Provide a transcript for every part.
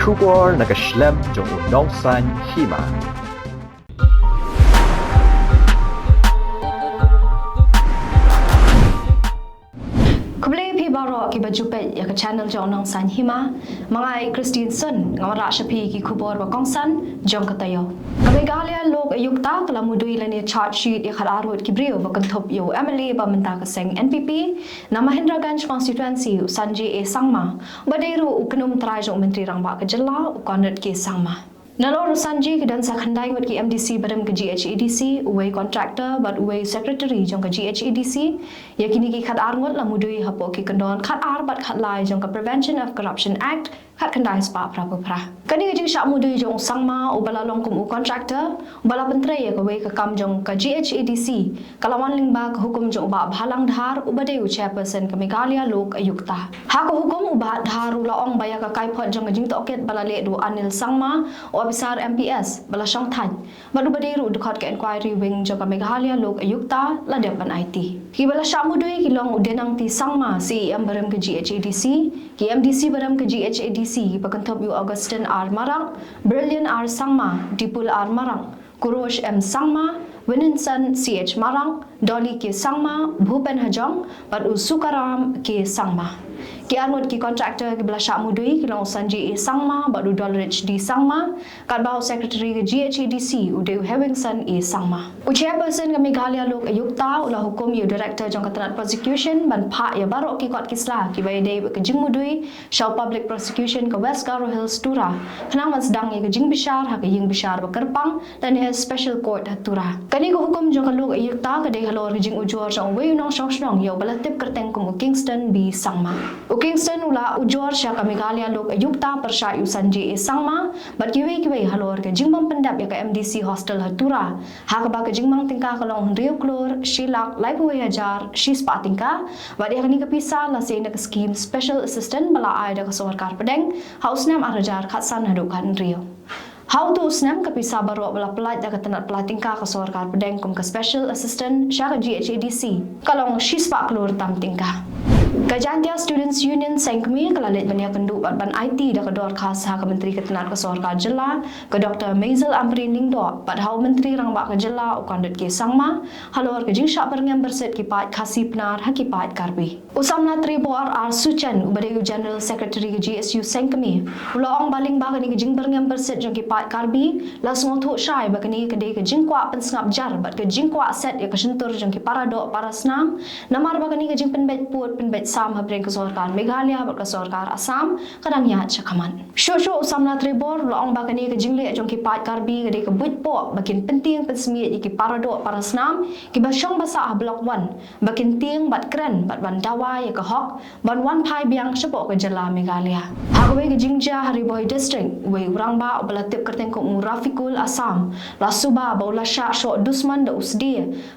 Kubor nakaslem jong unongsan hima. Baro ki bajupe ya ka channel jong nong san hima mangai Christine Sun ngamara shapi ki khubor ba kongsan jong katayo kabegalia lok ayukta kala mudui lani charge sheet ya khararut ki brio ba kanthop yo MLA ba menta ka seng NPP na Mahendraganj constituency Sanji e Sangma badairu uknum trai jong menteri rangba ka jilla ukonat ki Sangma Nalor Sanji ke dan sakhandai ngot ki MDC badam ke GHEDC uway contractor but uway secretary jong ke GHEDC yakini ki khat ar ngot la mudui hapo ki kandon khat ar bat khat lai jong ke Prevention of Corruption Act khat khandai spa pra kani ke jing sha mudui jong sangma ubala long kum u contractor ubala pentre ya ke way ke kam jong ke GHEDC kalawan lingba ke hukum jong ba bhalang dhar ubade u chairperson ke Meghalaya Lok Ayukta ha ko hukum uba dhar ula ong baya ka kai phot jong jing toket balale du Anil Sangma Officer MPS bala Shong Than badu badiru dekat ke inquiry wing jaga Meghalaya Lok Ayukta la depan IT ki bala shamudui ki long udenang ti Sangma CEM baram ke GHEDC ki MDC baram ke GHEDC pakanthop yu Augustine R Marang Brilliant R Sangma Dipul R Marang Kurosh M Sangma Wininson CH Marang Dolly ke Sangma Bhupen Hajong badu Sukaram ke Sangma ki anut ki contractor ki bala mudui ki long Sanji e Sangma badu Dolrich di Sangma kat bau secretary ke GHEDC ude Hewingson e Sangma u chairperson ke Meghalaya Lok Ayukta ula hukum yu director jong katanat prosecution ban pha ya barok ki kot kisla ki bai dei ke jing mudui shaw public prosecution ke West Garo Hills Tura khnang man sedang ye ke jing bishar ha ke ying bishar ba Kerpang dan he special court Tura kani ko hukum jong Lok Ayukta ke dei halor ke jing ujor jong wei nong shong yo bala tip kerteng kum Kingston bi Sangma Kingston ula ujor sya ka Meghalaya Lok Ayukta persya yu Sanji e Sangma bat kiwe halor ke jingbang pendap ya ka MDC hostel Hatura ha ka ba ke jingbang tingka kalong Rio Klor Shilak Laibu Hajar Shispa tingka bat ya ni ka pisa la se na scheme special assistant bala ai da ka sarkar pedeng haus nam arajar khatsan hadukan Rio How to snam ka pisa baro bala pelat da katanat pelating ka sarkar pedeng kum ka special assistant sya ka GHEDC kalong Shispa Klor tam tingka Kajantia Students Union Sengkmi kalalit bania kenduk ban IT da kedor khas ha ke menteri ketenar ke sorka jela ke Dr. Maisel Amrin Lingdo pat hau menteri rang ba ke jela ukandut ke Sangma halor ke jingsha perngam berset ki pat khasi penar ha ki pat karbi usamna tribor ar Suchan ubade General Secretary ke GSU Sengkmi ula ong baling ba ke jing perngam berset jong ki pat karbi lasung thu shai ba ke ni ke de ke jingkwa pen snap jar bat ke jingkwa set ya ke sentur jong ki parado parasnam namar ba ke ni ke jing penbet put penbet sam habreng ke sorkar Meghalaya bat ke sorkar Assam kadang ya chakaman shosho usamna tribor laong bakani ke jingle jong ki pat karbi ke de ke buit po bakin penting pensmiet ki parado parasnam ki basyong basa block 1 bakin ting bat kren bat bandawa ya ke hok ban wan pai biang sepo ke jela Meghalaya hagwe ke jingja Hariboy district we urangba balatip kerteng ko Murafikul Assam la suba baula sha sho dusman da usdi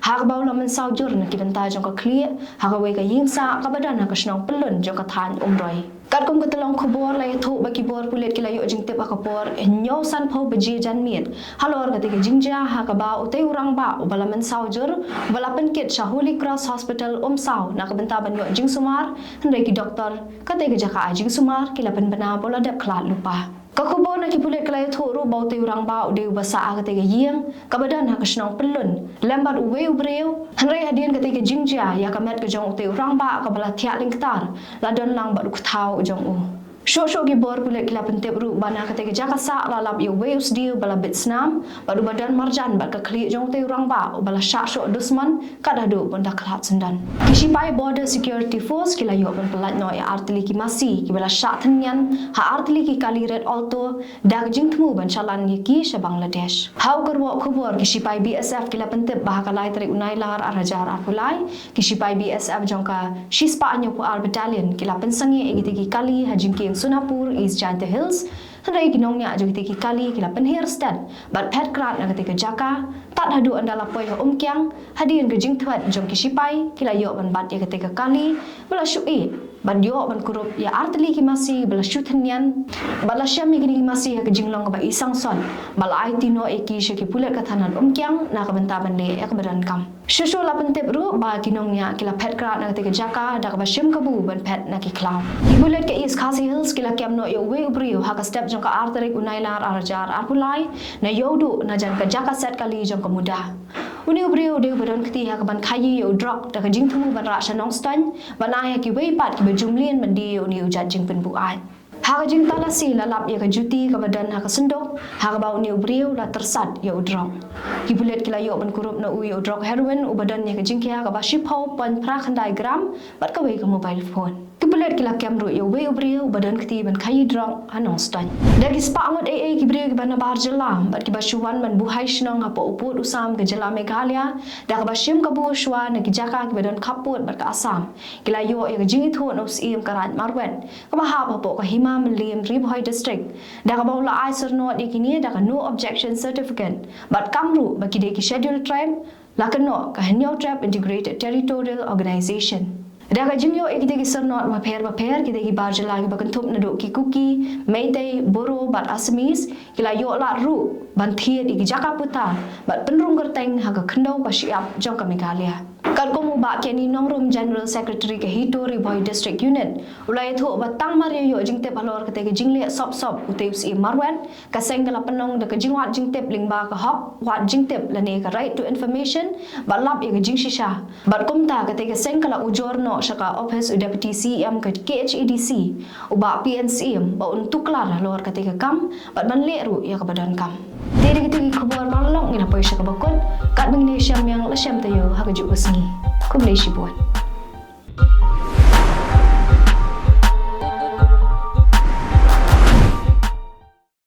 hag baula men saujur na ki benta jong ke clear hagwe ke yingsa ka badan ka snong pelun jong ka than umroi kat kum ketelong khubor lai thu baki bor pulet ki layo jing tep akapor nyo san pho beji jan miet halor ka te jingja ha ka ba utei urang ba ubala men saujur ubala penkit sha Holy Cross Hospital Umsau na ka benta ban yo jing sumar hendai ki doktor ka te jaka jing sumar ki lapen bana bola dep khlat lupa Kakubor na kipulit kalay thuru bau te urang ba ude basa agate yeng kabadan ha kasnong pelun lembar uwe ubreu hanrei hadian kate ke jingja ya kamet ke jong te urang ba kabala thia lingtar ladon lang ba thau jong u Shosho gi bor pulet kila pentep ru bana kate ke jakasa lalap yo waves dio bala bitsnam badu badan marjan ba ka kli jong te urang ba bala sha sho dusman kadadu bonda klat sendan Kishipai Border Security Force kila yo ban pelat no ya artili ki masi ki bala sha thanyan ha artili ki kali red alto dag jing thmu ban chalan ye ki sha Bangladesh hau karwo khubor Kishipai BSF kila pentep bah kalai tari unai lar arajar apulai Kishipai BSF jong ka shispa anyo pu ar battalion kila pensangi egiti ki kali hajing ki Sunapur East Janta Hills Hendai kinongnya jogiti ki kali kila penher stan bat pet krat na ketika jaka tat hadu andala poi kyang hadian ke jing thwat jong Kishipai kila yo ban bat ya ketika kali bala syui ban yo ban kurup ya artili ki masi bala syuthnian bala syami ki masi ke jinglong ba isang son bala IT no eki sheki pulet kathanan kyang na ka benta ban le ek badan kam shushu la pentep ru ba kinongnya kila pet krat na ketika jaka da ka ba shim kabu ban pet na ki cloud ki pulet ke East Khasi Hills kila kem no yo we ubrio ha ka step jong ka arterik unailar arjar arpulai na yodu na jan ka jaka set kali jong ka muda uni ubriu de badan kti ha ban khayi yo drop da ka jing thumu ban ra shanong stan ban ai ki wei pat ki bejumlien ban di uni ujat jing pen bu ai ha jing tala si la lap ya ka juti ka badan ha ka sendok ha ka bau ni ubriu la tersat ya drop ki bulet ki la yo ban kurup na u yo drop heroin u badan ya ka jing kia ka ba ship ho pan pra khandai gram bat ka wei ka mobile phone Kebelet kila kamru yo we ubriu badan kti ban khayi drop anong stan dagi spa angot AA kibriu ki bana bar jelam bat ki basuan ban buhai shnong apa uput usam ke jela Meghalaya da ka bashim ka bu shwa na ki jaka ki badan kaput bat ka asam kila yo ya jingi thu no sim karat marwen ka ba ha pa po ka himam lim ribhoi district da ka ba la ai sir no di kini da ka no objection certificate bat kamru ba ki de ki schedule tribe la ka no ka henyo tribe integrated territorial organization Daga jingyo ekide ki sernot maper kita ki barjela ki bakentup naduk ki kuki Meitei Boro bat Assamese kila yo la ru ban thiet ki jaka puta bat penrung gerteng haga kendau ba siap jong ka Meghalaya kan ko mu ba ke ni nongrum general secretary ke Hitori Boy district unit ulai thu batang mario yo jingte balor ke te jingle sop utep si marwan ka sengala penong de ke jingwat jingtep lingba ka hop wat jingtep la ne ka right to information balap ye ke jing shisha bat kumta ke te sengala ujorno shaka office deputy CM ke KHEDC uba PNCM ba untuk lar lor ke te kam bat ban leru ya ke badan kam Diri kita ki khobor malong ina poy shaka bakot kat bang ne syam yang la syam tayo ha ka ju sengi ku blai shi buat